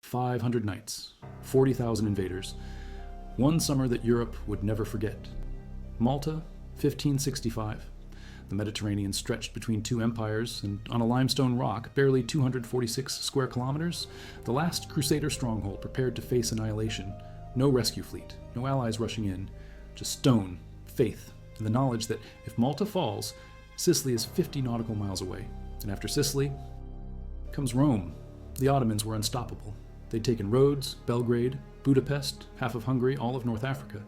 500 nights, 40,000 invaders. One summer that Europe would never forget. Malta, 1565. The Mediterranean stretched between two empires, and on a limestone rock, barely 246 square kilometers, the last Crusader stronghold prepared to face annihilation. No rescue fleet, no allies rushing in, just stone, faith, and the knowledge that if Malta falls, Sicily is 50 nautical miles away. And after Sicily comes Rome. The Ottomans were unstoppable. They'd taken Rhodes, Belgrade, Budapest, half of Hungary, all of North Africa.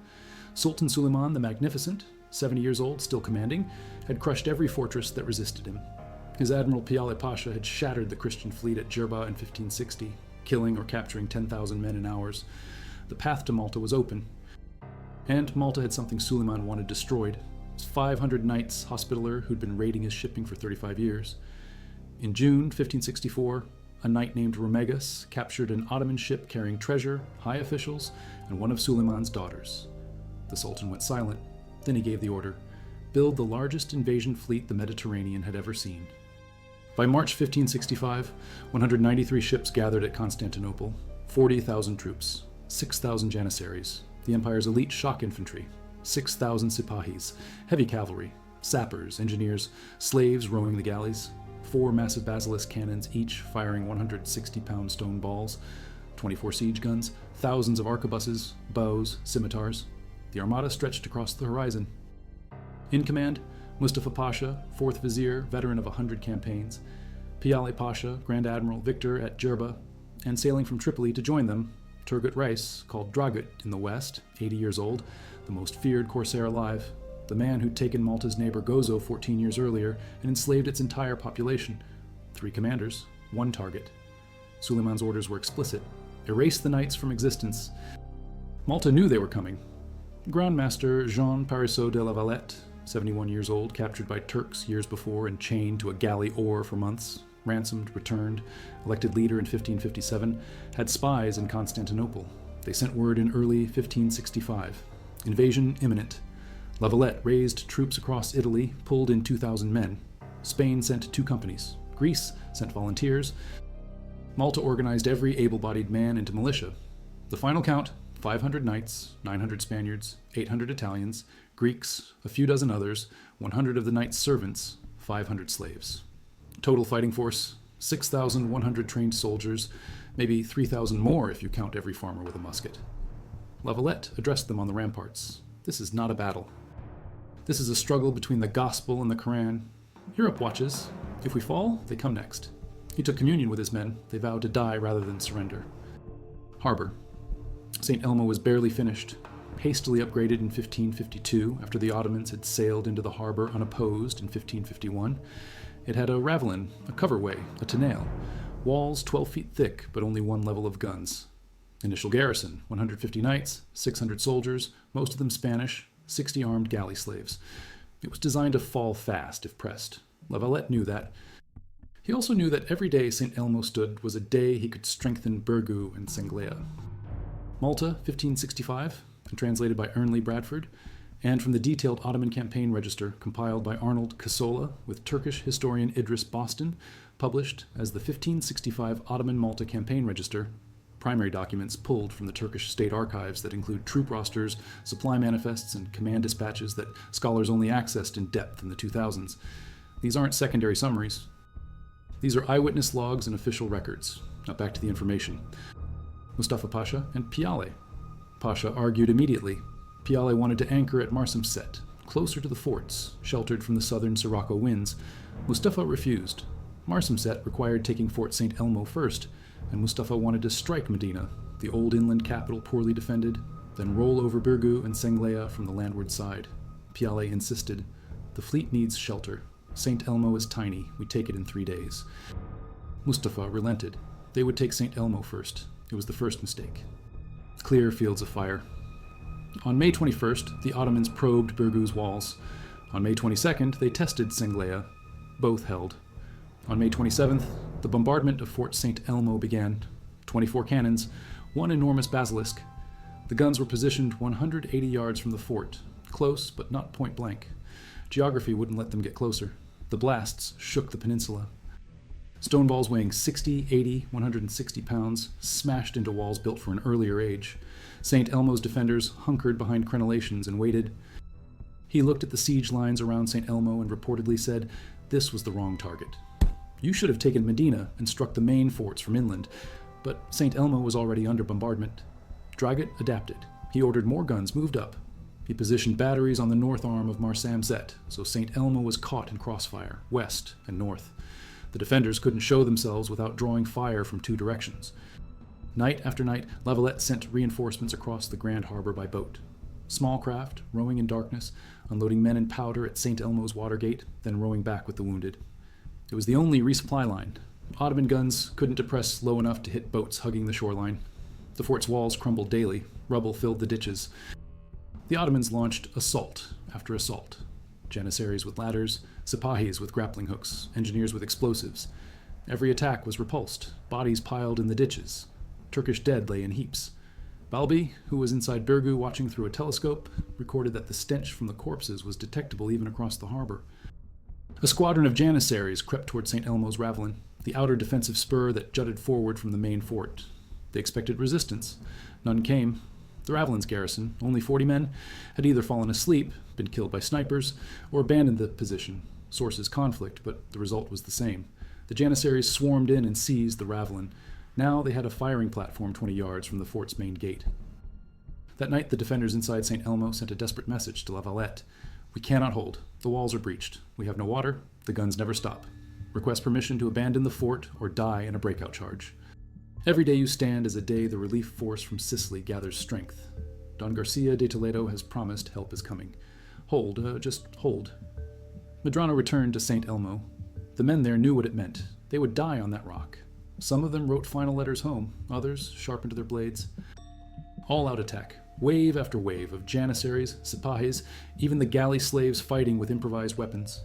Sultan Suleiman the Magnificent, 70 years old, still commanding, had crushed every fortress that resisted him. His admiral Piale Pasha had shattered the Christian fleet at Jerba in 1560, killing or capturing 10,000 men in hours. The path to Malta was open. And Malta had something Suleiman wanted destroyed. His 500 knights hospitaller who'd been raiding his shipping for 35 years. In June 1564, a knight named Romegas captured an Ottoman ship carrying treasure, high officials, and one of Suleiman's daughters. The Sultan went silent. Then he gave the order, build the largest invasion fleet the Mediterranean had ever seen. By March 1565, 193 ships gathered at Constantinople, 40,000 troops, 6,000 janissaries, the empire's elite shock infantry, 6,000 sipahis, heavy cavalry, sappers, engineers, slaves rowing the galleys, 4 massive basilisk cannons, each firing 160-pound stone balls, 24 siege guns, thousands of arquebuses, bows, scimitars. The armada stretched across the horizon. In command, Mustafa Pasha, 4th Vizier, veteran of 100 campaigns, Piale Pasha, Grand Admiral Victor at Jerba, and sailing from Tripoli to join them, Turgut Reis, called Dragut in the west, 80 years old, the most feared corsair alive, the man who'd taken Malta's neighbor Gozo 14 years earlier and enslaved its entire population. 3 commanders, 1 target. Suleiman's orders were explicit. Erase the knights from existence. Malta knew they were coming. Grandmaster Jean Parisot de la Valette, 71 years old, captured by Turks years before and chained to a galley oar for months, ransomed, returned, elected leader in 1557, had spies in Constantinople. They sent word in early 1565. Invasion imminent. La Valette raised troops across Italy, pulled in 2,000 men. Spain sent 2 companies. Greece sent volunteers. Malta organized every able-bodied man into militia. The final count, 500 knights, 900 Spaniards, 800 Italians, Greeks, a few dozen others, 100 of the knights' servants, 500 slaves. Total fighting force, 6,100 trained soldiers, maybe 3,000 more if you count every farmer with a musket. La Valette addressed them on the ramparts. This is not a battle. This is a struggle between the gospel and the Quran. Europe watches. If we fall, they come next. He took communion with his men. They vowed to die rather than surrender. Harbor. St. Elmo was barely finished, hastily upgraded in 1552 after the Ottomans had sailed into the harbor unopposed in 1551. It had a ravelin, a coverway, a tonneau, walls 12 feet thick but only 1 level of guns. Initial garrison, 150 knights, 600 soldiers, most of them Spanish, 60 armed galley slaves. It was designed to fall fast if pressed. La Valette knew that. He also knew that every day St. Elmo stood was a day he could strengthen Birgu and Senglea. Malta, 1565, and translated by Ernley Bradford, and from the detailed Ottoman campaign register compiled by Arnold Casola with Turkish historian Idris Boston, published as the 1565 Ottoman Malta Campaign Register, primary documents pulled from the Turkish state archives that include troop rosters, supply manifests, and command dispatches that scholars only accessed in depth in the 2000s. These aren't secondary summaries. These are eyewitness logs and official records. Now back to the information. Mustafa Pasha and Piale. Pasha argued immediately. Piale wanted to anchor at Marsamset, closer to the forts, sheltered from the southern Sirocco winds. Mustafa refused. Marsamset required taking Fort St. Elmo first, and Mustafa wanted to strike Medina, the old inland capital poorly defended, then roll over Birgu and Senglea from the landward side. Piale insisted. The fleet needs shelter. St. Elmo is tiny. We take it in 3 days. Mustafa relented. They would take St. Elmo first. It was the first mistake. Clear fields of fire. On May 21st, the Ottomans probed Birgu's walls. On May 22nd, they tested Senglea. Both held. On May 27th, the bombardment of Fort St. Elmo began. 24 cannons, 1 enormous basilisk. The guns were positioned 180 yards from the fort, close but not point blank. Geography wouldn't let them get closer. The blasts shook the peninsula. Stone balls weighing 60, 80, 160 pounds smashed into walls built for an earlier age. St. Elmo's defenders hunkered behind crenellations and waited. He looked at the siege lines around St. Elmo and reportedly said, "This was the wrong target. You should have taken Medina and struck the main forts from inland." But St. Elmo was already under bombardment. Dragut adapted. He ordered more guns moved up. He positioned batteries on the north arm of Marsamzet, so St. Elmo was caught in crossfire, west and north. The defenders couldn't show themselves without drawing fire from two directions. Night after night, Lavalette sent reinforcements across the Grand Harbor by boat. Small craft, rowing in darkness, unloading men and powder at St. Elmo's Watergate, then rowing back with the wounded. It was the only resupply line. Ottoman guns couldn't depress low enough to hit boats hugging the shoreline. The fort's walls crumbled daily. Rubble filled the ditches. The Ottomans launched assault after assault. Janissaries with ladders, Sipahis with grappling hooks, engineers with explosives. Every attack was repulsed, bodies piled in the ditches. Turkish dead lay in heaps. Balbi, who was inside Birgu watching through a telescope, recorded that the stench from the corpses was detectable even across the harbor. A squadron of Janissaries crept toward St. Elmo's Ravelin, the outer defensive spur that jutted forward from the main fort. They expected resistance. None came. The Ravelin's garrison, only 40 men, had either fallen asleep, been killed by snipers, or abandoned the position. Sources conflict, but the result was the same. The Janissaries swarmed in and seized the Ravelin. Now they had a firing platform 20 yards from the fort's main gate. That night, the defenders inside St. Elmo sent a desperate message to Lavalette. "We cannot hold. The walls are breached. We have no water. The guns never stop. Request permission to abandon the fort or die in a breakout charge. Every day you stand is a day the relief force from Sicily gathers strength. Don Garcia de Toledo has promised help is coming. Hold, just hold." Medrano returned to St. Elmo. The men there knew what it meant. They would die on that rock. Some of them wrote final letters home. Others sharpened their blades. All-out attack. Wave after wave of Janissaries, Sipahis, even the galley slaves fighting with improvised weapons.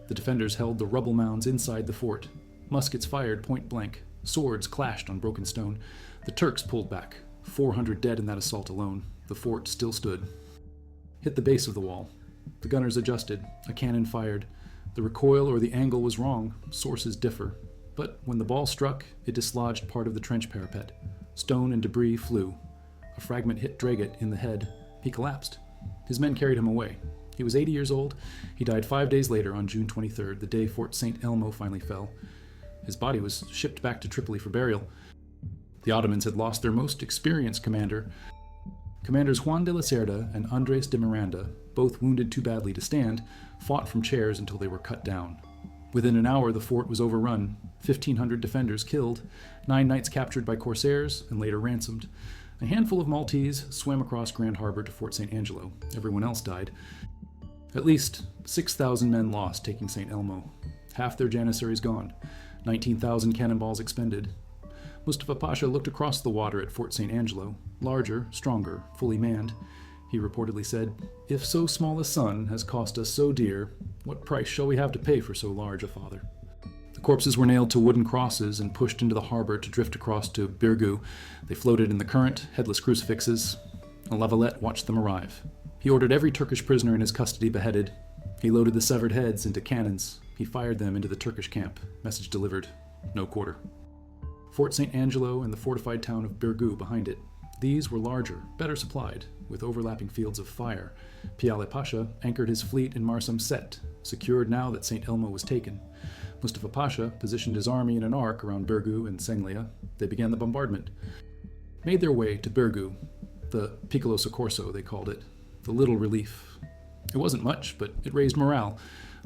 The defenders held the rubble mounds inside the fort. Muskets fired point blank. Swords clashed on broken stone. The Turks pulled back. 400 dead in that assault alone. The fort still stood. Hit the base of the wall. The gunners adjusted. A cannon fired. The recoil or the angle was wrong. Sources differ. But when the ball struck, it dislodged part of the trench parapet. Stone and debris flew. A fragment hit Dragut in the head. He collapsed. His men carried him away. He was 80 years old. He died 5 days later on June 23rd, the day Fort St. Elmo finally fell. His body was shipped back to Tripoli for burial. The Ottomans had lost their most experienced commander. Commanders Juan de la Cerda and Andres de Miranda, both wounded too badly to stand, fought from chairs until they were cut down. Within an hour, the fort was overrun. 1,500 defenders killed, 9 knights captured by corsairs and later ransomed. A handful of Maltese swam across Grand Harbor to Fort St. Angelo. Everyone else died. At least 6,000 men lost taking St. Elmo. Half their Janissaries gone. 19,000 cannonballs expended. Mustafa Pasha looked across the water at Fort St. Angelo, larger, stronger, fully manned. He reportedly said, "If so small a son has cost us so dear, what price shall we have to pay for so large a father?" The corpses were nailed to wooden crosses and pushed into the harbor to drift across to Birgu. They floated in the current, headless crucifixes. Lavalette watched them arrive. He ordered every Turkish prisoner in his custody beheaded. He loaded the severed heads into cannons. He fired them into the Turkish camp. Message delivered. No quarter. Fort St. Angelo and the fortified town of Birgu behind it. These were larger, better supplied, with overlapping fields of fire. Piale Pasha anchored his fleet in Marsamzet, secured now that St. Elmo was taken. Mustafa Pasha positioned his army in an arc around Birgu and Senglia. They began the bombardment. Made their way to Birgu, the Piccolo Soccorso they called it, the little relief. It wasn't much, but it raised morale.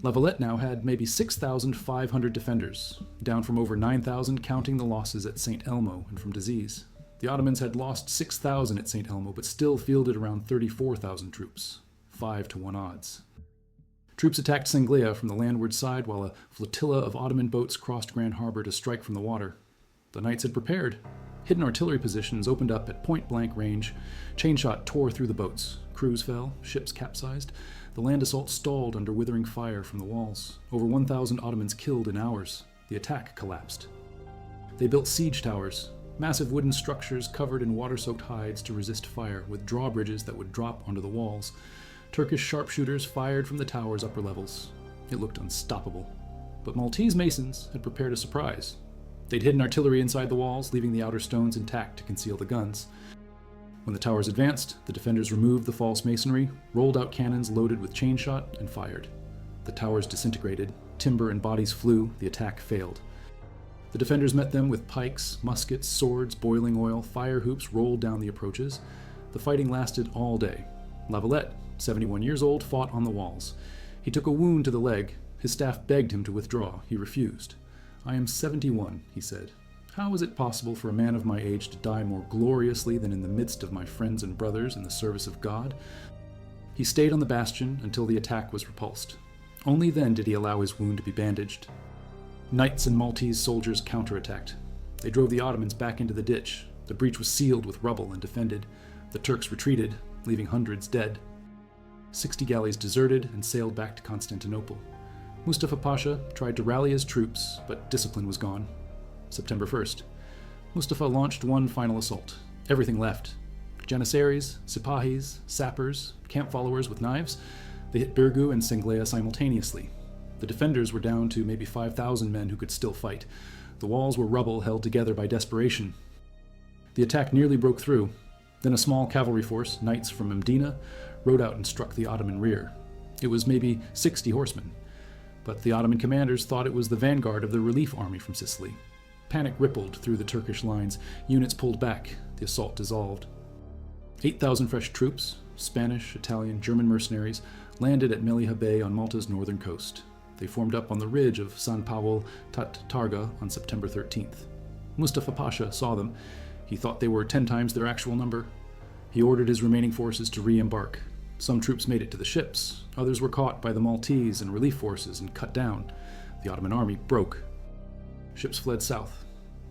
Lavalette now had maybe 6,500 defenders, down from over 9,000 counting the losses at St. Elmo and from disease. The Ottomans had lost 6,000 at St. Elmo, but still fielded around 34,000 troops, 5-1 odds. Troops attacked Senglia from the landward side while a flotilla of Ottoman boats crossed Grand Harbor to strike from the water. The knights had prepared. Hidden artillery positions opened up at point-blank range. Chain shot tore through the boats. Crews fell, ships capsized. The land assault stalled under withering fire from the walls. Over 1,000 Ottomans killed in hours. The attack collapsed. They built siege towers, massive wooden structures covered in water-soaked hides to resist fire, with drawbridges that would drop onto the walls. Turkish sharpshooters fired from the tower's upper levels. It looked unstoppable. But Maltese masons had prepared a surprise. They'd hidden artillery inside the walls, leaving the outer stones intact to conceal the guns. When the towers advanced, the defenders removed the false masonry, rolled out cannons loaded with chain shot, and fired. The towers disintegrated, timber and bodies flew, the attack failed. The defenders met them with pikes, muskets, swords, boiling oil, fire hoops rolled down the approaches. The fighting lasted all day. Lavalette, 71 years old, fought on the walls. He took a wound to the leg. His staff begged him to withdraw. He refused. "I am 71, he said. "How is it possible for a man of my age to die more gloriously than in the midst of my friends and brothers in the service of God?" He stayed on the bastion until the attack was repulsed. Only then did he allow his wound to be bandaged. Knights and Maltese soldiers counterattacked. They drove the Ottomans back into the ditch. The breach was sealed with rubble and defended. The Turks retreated, leaving hundreds dead. 60 galleys deserted and sailed back to Constantinople. Mustafa Pasha tried to rally his troops, but discipline was gone. September 1st. Mustafa launched one final assault. Everything left. Janissaries, Sipahis, sappers, camp followers with knives. They hit Birgu and Senglea simultaneously. The defenders were down to maybe 5,000 men who could still fight. The walls were rubble held together by desperation. The attack nearly broke through. Then a small cavalry force, knights from Mdina, rode out and struck the Ottoman rear. It was maybe 60 horsemen. But the Ottoman commanders thought it was the vanguard of the relief army from Sicily. Panic rippled through the Turkish lines. Units pulled back. The assault dissolved. 8,000 fresh troops, Spanish, Italian, German mercenaries, landed at Meliha Bay on Malta's northern coast. They formed up on the ridge of San Paolo Tat Targa on September 13th. Mustafa Pasha saw them. He thought they were 10 times their actual number. He ordered his remaining forces to re-embark. Some troops made it to the ships. Others were caught by the Maltese and relief forces and cut down. The Ottoman army broke. Ships fled south.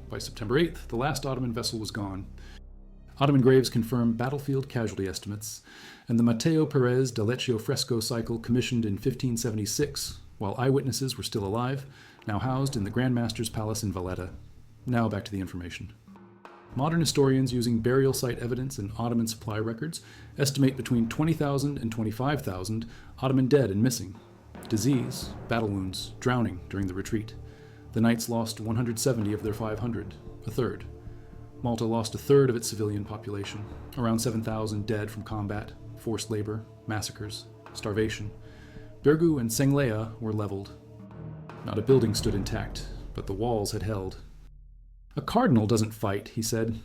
By September 8th, the last Ottoman vessel was gone. Ottoman graves confirm battlefield casualty estimates, and the Matteo Perez de Leccio fresco cycle commissioned in 1576, while eyewitnesses were still alive, now housed in the Grand Master's Palace in Valletta. Now back to the information. Modern historians using burial site evidence and Ottoman supply records estimate between 20,000 and 25,000 Ottoman dead and missing. Disease, battle wounds, drowning during the retreat. The Knights lost 170 of their 500, a third. Malta lost a third of its civilian population, around 7,000 dead from combat, forced labor, massacres, starvation. Birgu and Senglea were leveled. Not a building stood intact, but the walls had held. "A cardinal doesn't fight," he said.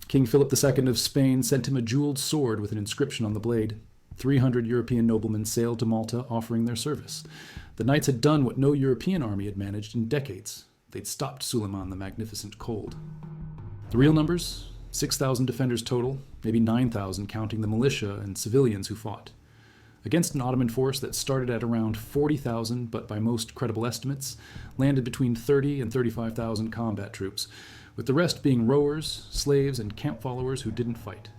King Philip II of Spain sent him a jeweled sword with an inscription on the blade. 300 European noblemen sailed to Malta offering their service. The Knights had done what no European army had managed in decades. They'd stopped Suleiman the Magnificent cold. The real numbers? 6,000 defenders total, maybe 9,000 counting the militia and civilians who fought. Against an Ottoman force that started at around 40,000, but by most credible estimates, landed between 30 and 35,000 combat troops, with the rest being rowers, slaves, and camp followers who didn't fight.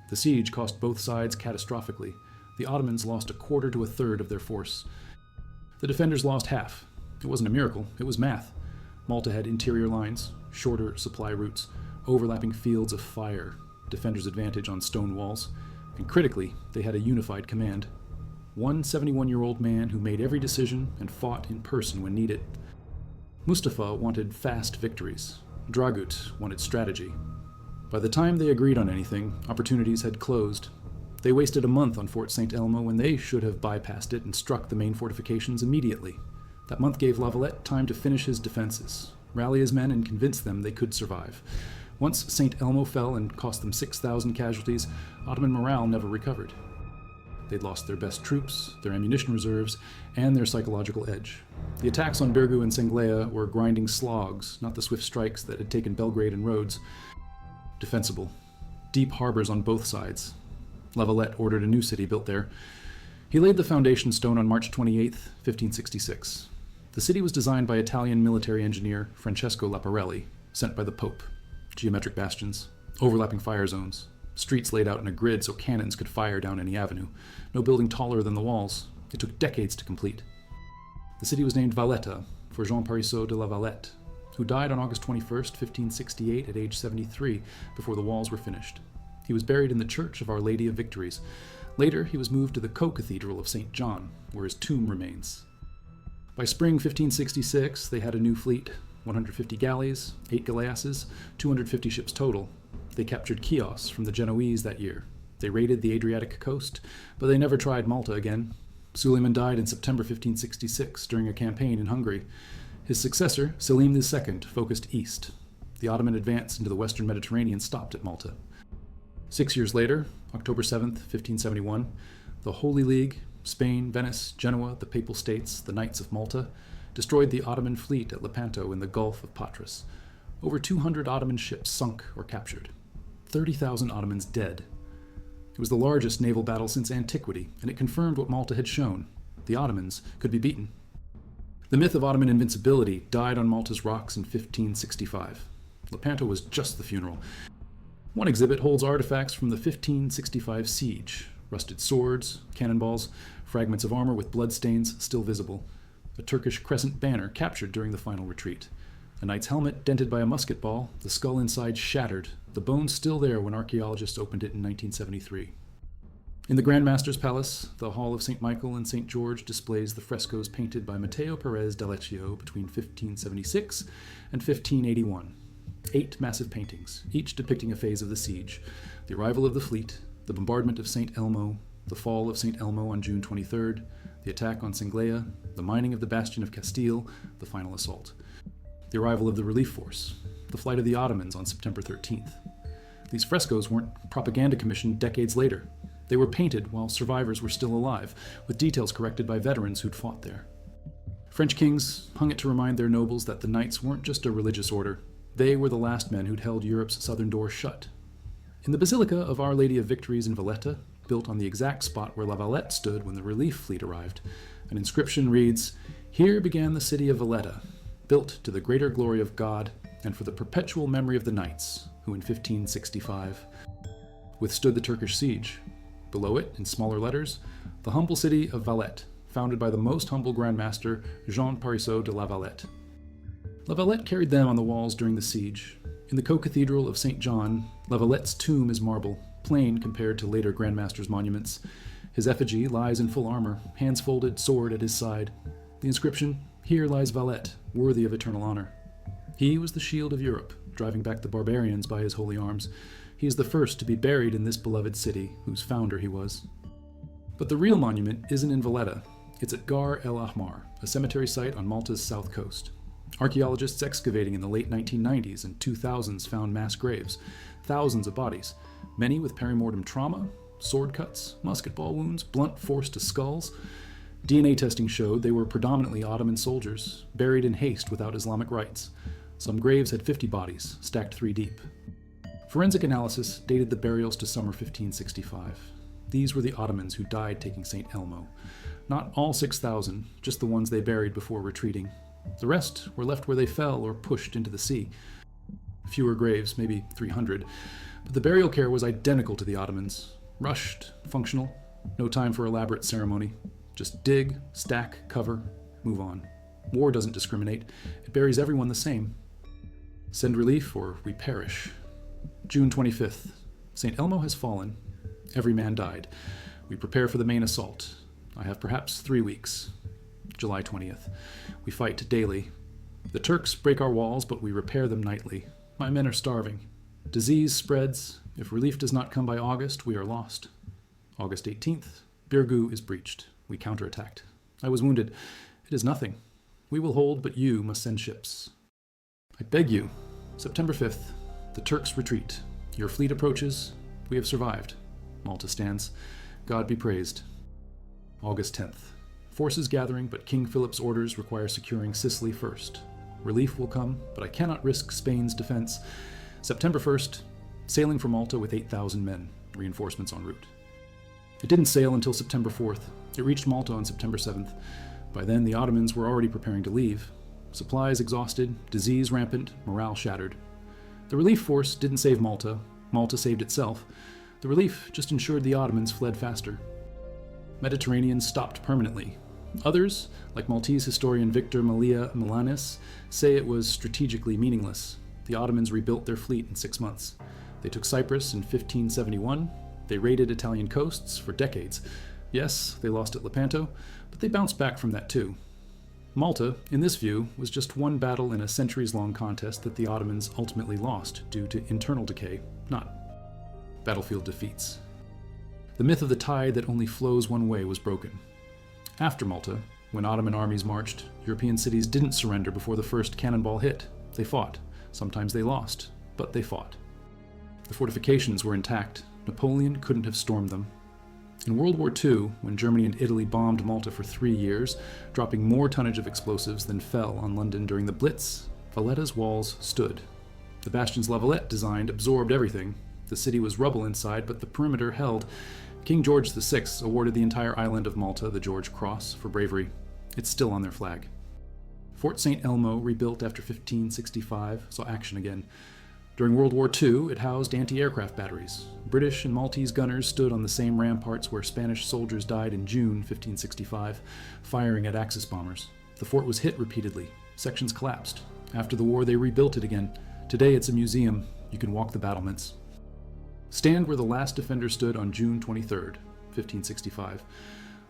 The siege cost both sides catastrophically. The Ottomans lost a quarter to a third of their force. The defenders lost half. It wasn't a miracle, it was math. Malta had interior lines, shorter supply routes, overlapping fields of fire, defenders' advantage on stone walls, and critically, they had a unified command. One 71-year-old man who made every decision and fought in person when needed. Mustafa wanted fast victories. Dragut wanted strategy. By the time they agreed on anything, opportunities had closed. They wasted a month on Fort St. Elmo when they should have bypassed it and struck the main fortifications immediately. That month gave Lavalette time to finish his defenses, rally his men and convince them they could survive. Once St. Elmo fell and cost them 6,000 casualties, Ottoman morale never recovered. They'd lost their best troops, their ammunition reserves, and their psychological edge. The attacks on Birgu and Senglea were grinding slogs, not the swift strikes that had taken Belgrade and Rhodes. Defensible. Deep harbors on both sides. Lavalette ordered a new city built there. He laid the foundation stone on March 28, 1566. The city was designed by Italian military engineer Francesco Laparelli, sent by the Pope. Geometric bastions, overlapping fire zones, streets laid out in a grid so cannons could fire down any avenue. No building taller than the walls. It took decades to complete. The city was named Valletta for Jean Parisot de la Valette, who died on August 21, 1568 at age 73 before the walls were finished. He was buried in the Church of Our Lady of Victories. Later, he was moved to the co-cathedral of St. John, where his tomb remains. By spring 1566, they had a new fleet, 150 galleys, 8 galleasses, 250 ships total. They captured Chios from the Genoese that year. They raided the Adriatic coast, but they never tried Malta again. Suleiman died in September 1566 during a campaign in Hungary. His successor, Selim II, focused east. The Ottoman advance into the western Mediterranean stopped at Malta. 6 years later, October 7, 1571, the Holy League, Spain, Venice, Genoa, the Papal States, the Knights of Malta, destroyed the Ottoman fleet at Lepanto in the Gulf of Patras. Over 200 Ottoman ships sunk or captured. 30,000 Ottomans dead. It was the largest naval battle since antiquity, and it confirmed what Malta had shown. The Ottomans could be beaten. The myth of Ottoman invincibility died on Malta's rocks in 1565. Lepanto was just the funeral. One exhibit holds artifacts from the 1565 siege: rusted swords, cannonballs, fragments of armor with bloodstains still visible, a Turkish crescent banner captured during the final retreat, a knight's helmet dented by a musket ball, the skull inside shattered, the bones still there when archaeologists opened it in 1973. In the Grand Master's Palace, the Hall of St. Michael and St. George displays the frescoes painted by Matteo Perez d'Aleccio between 1576 and 1581. 8 massive paintings, each depicting a phase of the siege: the arrival of the fleet, the bombardment of St. Elmo, the fall of St. Elmo on June 23rd, the attack on Senglea, the mining of the bastion of Castile, the final assault, the arrival of the relief force, the flight of the Ottomans on September 13th. These frescoes weren't propaganda commissioned decades later. They were painted while survivors were still alive, with details corrected by veterans who'd fought there. French kings hung it to remind their nobles that the knights weren't just a religious order. They were the last men who'd held Europe's southern door shut. In the Basilica of Our Lady of Victories in Valletta, built on the exact spot where La Valette stood when the relief fleet arrived, an inscription reads, "Here began the city of Valletta, built to the greater glory of God and for the perpetual memory of the knights, who in 1565 withstood the Turkish siege." Below it, in smaller letters, the humble city of Valette, founded by the most humble Grand Master Jean Parisot de La Valette. La Valette carried them on the walls during the siege. In the co-cathedral of St. John, La Valette's tomb is marble, plain compared to later Grand Master's monuments. His effigy lies in full armor, hands folded, sword at his side. The inscription, "Here lies Valette, worthy of eternal honor." He was the shield of Europe, driving back the barbarians by his holy arms. He is the first to be buried in this beloved city, whose founder he was. But the real monument isn't in Valletta. It's at Gar el Ahmar, a cemetery site on Malta's south coast. Archaeologists excavating in the late 1990s and 2000s found mass graves, thousands of bodies, many with perimortem trauma, sword cuts, musket ball wounds, blunt force to skulls. DNA testing showed they were predominantly Ottoman soldiers, buried in haste without Islamic rites. Some graves had 50 bodies, stacked 3 deep. Forensic analysis dated the burials to summer 1565. These were the Ottomans who died taking St. Elmo. Not all 6,000, just the ones they buried before retreating. The rest were left where they fell or pushed into the sea. Fewer graves, maybe 300, but the burial care was identical to the Ottomans. Rushed, functional, no time for elaborate ceremony. Just dig, stack, cover, move on. War doesn't discriminate. It buries everyone the same. Send relief or we perish. June 25th. St. Elmo has fallen. Every man died. We prepare for the main assault. I have perhaps 3 weeks. July 20th. We fight daily. The Turks break our walls, but we repair them nightly. My men are starving. Disease spreads. If relief does not come by August, we are lost. August 18th. Birgu is breached. We counterattacked. I was wounded. It is nothing. We will hold, but you must send ships. I beg you. September 5th. The Turks retreat. Your fleet approaches. We have survived. Malta stands. God be praised. August 10th. Forces gathering, but King Philip's orders require securing Sicily first. Relief will come, but I cannot risk Spain's defense. September 1st. Sailing for Malta with 8,000 men. Reinforcements en route. It didn't sail until September 4th. It reached Malta on September 7th. By then, the Ottomans were already preparing to leave. Supplies exhausted, disease rampant, morale shattered. The relief force didn't save Malta. Malta saved itself. The relief just ensured the Ottomans fled faster. Mediterranean stopped permanently. Others, like Maltese historian Victor Malia Milanes, say it was strategically meaningless. The Ottomans rebuilt their fleet in 6 months. They took Cyprus in 1571. They raided Italian coasts for decades. Yes, they lost at Lepanto, but they bounced back from that too. Malta, in this view, was just one battle in a centuries-long contest that the Ottomans ultimately lost due to internal decay, not battlefield defeats. The myth of the tide that only flows one way was broken. After Malta, when Ottoman armies marched, European cities didn't surrender before the first cannonball hit. They fought. Sometimes they lost, but they fought. The fortifications were intact. Napoleon couldn't have stormed them. In World War II, when Germany and Italy bombed Malta for 3 years, dropping more tonnage of explosives than fell on London during the Blitz, Valletta's walls stood. The bastions La Valette designed absorbed everything. The city was rubble inside, but the perimeter held. King George VI awarded the entire island of Malta the George Cross for bravery. It's still on their flag. Fort St. Elmo, rebuilt after 1565, saw action again. During World War II, it housed anti-aircraft batteries. British and Maltese gunners stood on the same ramparts where Spanish soldiers died in June 1565, firing at Axis bombers. The fort was hit repeatedly. Sections collapsed. After the war, they rebuilt it again. Today, it's a museum. You can walk the battlements. Stand where the last defender stood on June 23, 1565.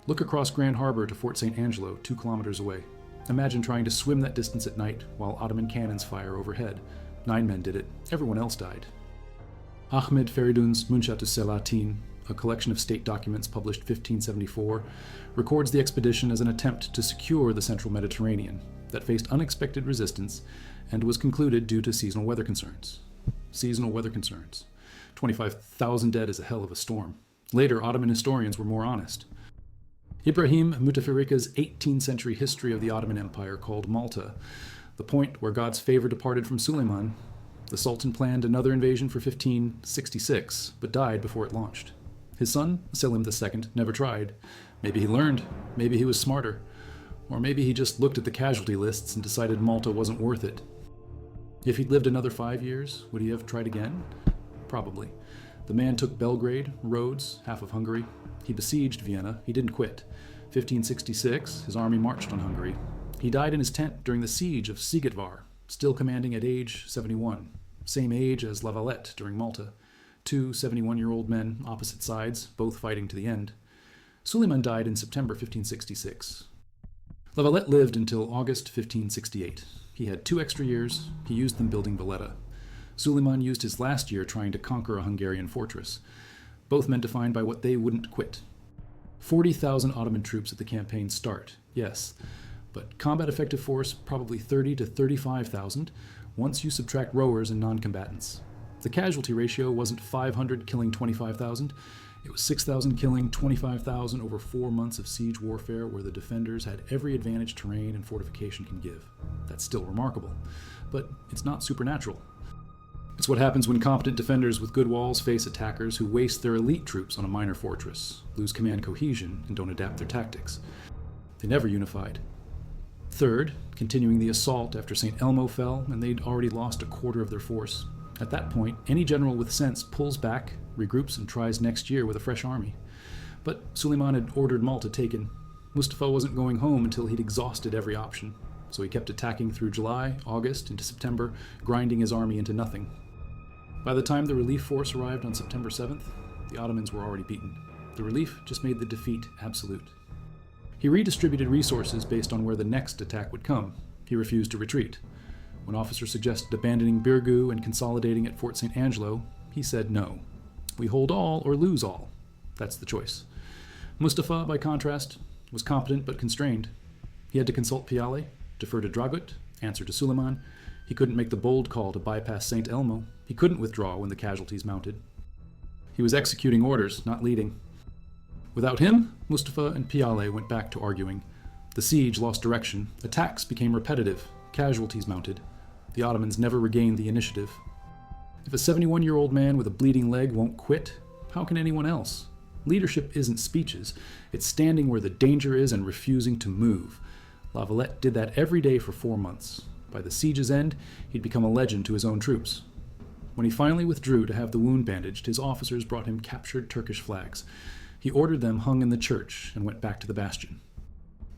Look across Grand Harbor to Fort St. Angelo, 2 kilometers away. Imagine trying to swim that distance at night while Ottoman cannons fire overhead. 9 men did it. Everyone else died. Ahmed Feridun's Munshat Selatin, a collection of state documents published 1574, records the expedition as an attempt to secure the central Mediterranean that faced unexpected resistance and was concluded due to seasonal weather concerns. Seasonal weather concerns. 25,000 dead is a hell of a storm. Later, Ottoman historians were more honest. Ibrahim Mutafarrika's 18th century history of the Ottoman Empire called Malta, the point where God's favor departed from Suleiman. The Sultan planned another invasion for 1566, but died before it launched. His son, Selim II, never tried. Maybe he learned, maybe he was smarter, or maybe he just looked at the casualty lists and decided Malta wasn't worth it. If he'd lived another 5 years, would he have tried again? Probably. The man took Belgrade, Rhodes, half of Hungary. He besieged Vienna. He didn't quit. 1566, his army marched on Hungary. He died in his tent during the siege of Sigetvar, still commanding at age 71, same age as La Valette during Malta. 2 71-year-old men, opposite sides, both fighting to the end. Suleiman died in September 1566. La Valette lived until August 1568. He had 2 extra years. He used them building Valletta. Suleiman used his last year trying to conquer a Hungarian fortress. Both men defined by what they wouldn't quit. 40,000 Ottoman troops at the campaign's start, yes, but combat effective force probably 30 to 35,000 once you subtract rowers and non-combatants. The casualty ratio wasn't 500 killing 25,000, it was 6,000 killing 25,000 over 4 months of siege warfare where the defenders had every advantage terrain and fortification can give. That's still remarkable, but it's not supernatural. It's what happens when competent defenders with good walls face attackers who waste their elite troops on a minor fortress, lose command cohesion, and don't adapt their tactics. They never unified. Third, continuing the assault after St. Elmo fell, and they'd already lost a quarter of their force. At that point, any general with sense pulls back, regroups, and tries next year with a fresh army. But Suleiman had ordered Malta taken. Mustafa wasn't going home until he'd exhausted every option, so he kept attacking through July, August, into September, grinding his army into nothing. By the time the relief force arrived on September 7th, the Ottomans were already beaten. The relief just made the defeat absolute. He redistributed resources based on where the next attack would come. He refused to retreat. When officers suggested abandoning Birgu and consolidating at Fort St. Angelo, he said no. We hold all or lose all. That's the choice. Mustafa, by contrast, was competent but constrained. He had to consult Piale, defer to Dragut, answer to Suleiman. He couldn't make the bold call to bypass St. Elmo. He couldn't withdraw when the casualties mounted. He was executing orders, not leading. Without him, Mustafa and Piale went back to arguing. The siege lost direction. Attacks became repetitive. Casualties mounted. The Ottomans never regained the initiative. If a 71-year-old man with a bleeding leg won't quit, how can anyone else? Leadership isn't speeches. It's standing where the danger is and refusing to move. La Valette did that every day for 4 months. By the siege's end, he'd become a legend to his own troops. When he finally withdrew to have the wound bandaged, his officers brought him captured Turkish flags. He ordered them hung in the church and went back to the bastion.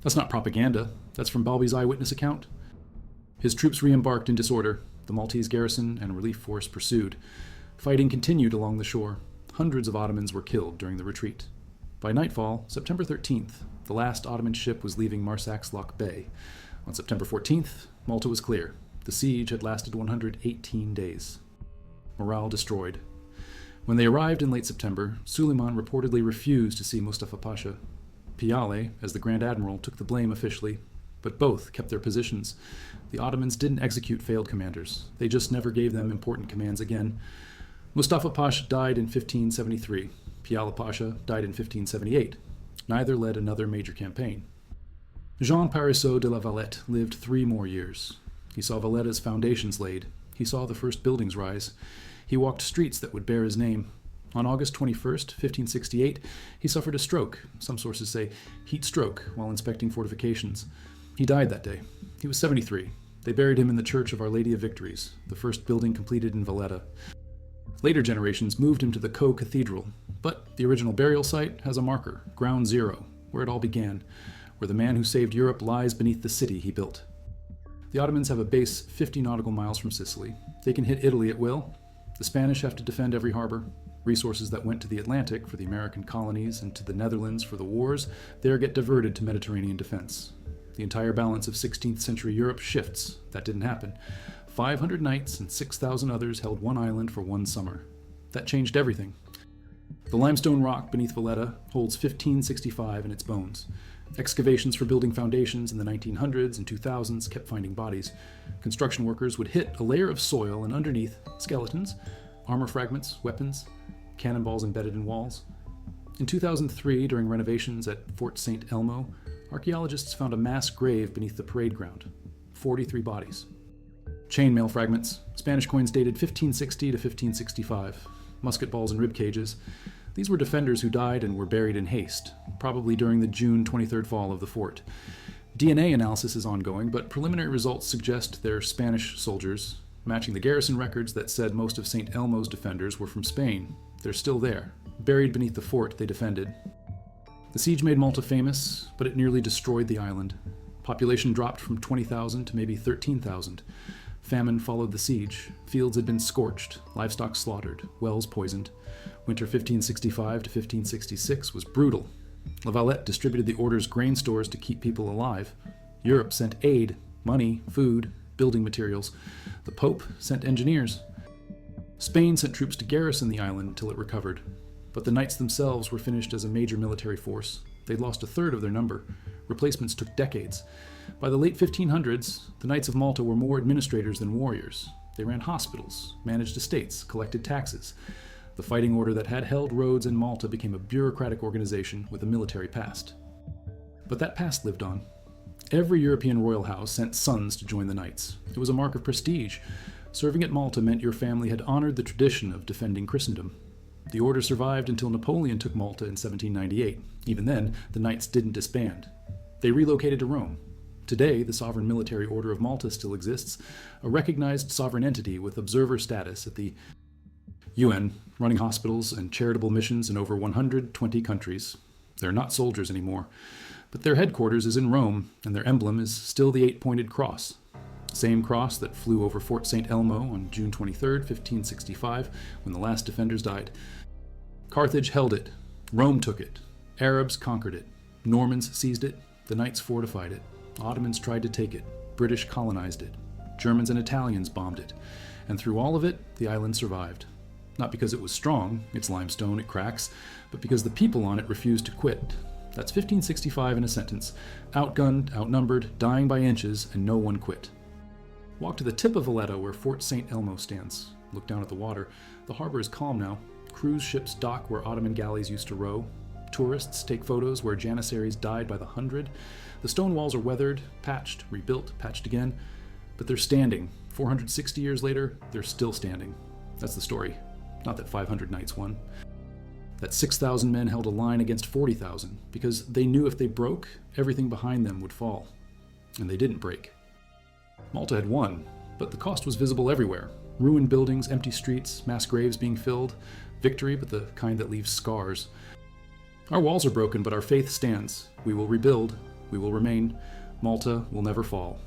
That's not propaganda. That's from Balbi's eyewitness account. His troops re-embarked in disorder. The Maltese garrison and relief force pursued. Fighting continued along the shore. Hundreds of Ottomans were killed during the retreat. By nightfall, September 13th, the last Ottoman ship was leaving Marsaxlokk Bay. On September 14th, Malta was clear. The siege had lasted 118 days. Morale destroyed. When they arrived in late September, Suleiman reportedly refused to see Mustafa Pasha. Piale, as the Grand Admiral, took the blame officially, but both kept their positions. The Ottomans didn't execute failed commanders. They just never gave them important commands again. Mustafa Pasha died in 1573. Piale Pasha died in 1578. Neither led another major campaign. Jean Parisot de la Valette lived 3 more years. He saw Valletta's foundations laid. He saw the first buildings rise. He walked streets that would bear his name. On August 21st, 1568, he suffered a stroke, some sources say heat stroke, while inspecting fortifications. He died that day. He was 73. They buried him in the Church of Our Lady of Victories, the first building completed in Valletta. Later generations moved him to the Co Cathedral, but the original burial site has a marker, Ground Zero, where it all began, where the man who saved Europe lies beneath the city he built. The Ottomans have a base 50 nautical miles from Sicily. They can hit Italy at will. The Spanish have to defend every harbor. Resources that went to the Atlantic for the American colonies and to the Netherlands for the wars there get diverted to Mediterranean defense. The entire balance of 16th century Europe shifts. That didn't happen. 500 knights and 6,000 others held one island for one summer. That changed everything. The limestone rock beneath Valletta holds 1565 in its bones. Excavations for building foundations in the 1900s and 2000s kept finding bodies. Construction workers would hit a layer of soil and underneath, skeletons, armor fragments, weapons, cannonballs embedded in walls. In 2003, during renovations at Fort St. Elmo, archaeologists found a mass grave beneath the parade ground. 43 bodies. Chainmail fragments, Spanish coins dated 1560 to 1565, musket balls and rib cages. These were defenders who died and were buried in haste, probably during the June 23rd fall of the fort. DNA analysis is ongoing, but preliminary results suggest they're Spanish soldiers, matching the garrison records that said most of St. Elmo's defenders were from Spain. They're still there, buried beneath the fort they defended. The siege made Malta famous, but it nearly destroyed the island. Population dropped from 20,000 to maybe 13,000. Famine followed the siege. Fields had been scorched, livestock slaughtered, wells poisoned. Winter 1565 to 1566 was brutal. La Valette distributed the order's grain stores to keep people alive. Europe sent aid, money, food, building materials. The Pope sent engineers. Spain sent troops to garrison the island until it recovered. But the knights themselves were finished as a major military force. They'd lost a third of their number. Replacements took decades. By the late 1500s, the Knights of Malta were more administrators than warriors. They ran hospitals, managed estates, collected taxes. The fighting order that had held roads in Malta became a bureaucratic organization with a military past. But that past lived on. Every European royal house sent sons to join the knights. It was a mark of prestige. Serving at Malta meant your family had honored the tradition of defending Christendom. The order survived until Napoleon took Malta in 1798. Even then, the knights didn't disband. They relocated to Rome. Today, the Sovereign Military Order of Malta still exists, a recognized sovereign entity with observer status at the UN, running hospitals and charitable missions in over 120 countries. They're not soldiers anymore, but their headquarters is in Rome, and their emblem is still the 8-pointed cross. Same cross that flew over Fort St. Elmo on June 23, 1565, when the last defenders died. Carthage held it. Rome took it. Arabs conquered it. Normans seized it. The Knights fortified it. Ottomans tried to take it. British colonized it. Germans and Italians bombed it. And through all of it, the island survived. Not because it was strong, it's limestone, it cracks, but because the people on it refused to quit. That's 1565 in a sentence. Outgunned, outnumbered, dying by inches, and no one quit. Walk to the tip of Valletta where Fort St. Elmo stands. Look down at the water. The harbor is calm now. Cruise ships dock where Ottoman galleys used to row. Tourists take photos where janissaries died by the hundred. The stone walls are weathered, patched, rebuilt, patched again. But they're standing. 460 years later, they're still standing. That's the story. Not that 500 knights won. That 6,000 men held a line against 40,000 because they knew if they broke, everything behind them would fall. And they didn't break. Malta had won, but the cost was visible everywhere. Ruined buildings, empty streets, mass graves being filled. Victory, but the kind that leaves scars. Our walls are broken, but our faith stands. We will rebuild. We will remain. Malta will never fall.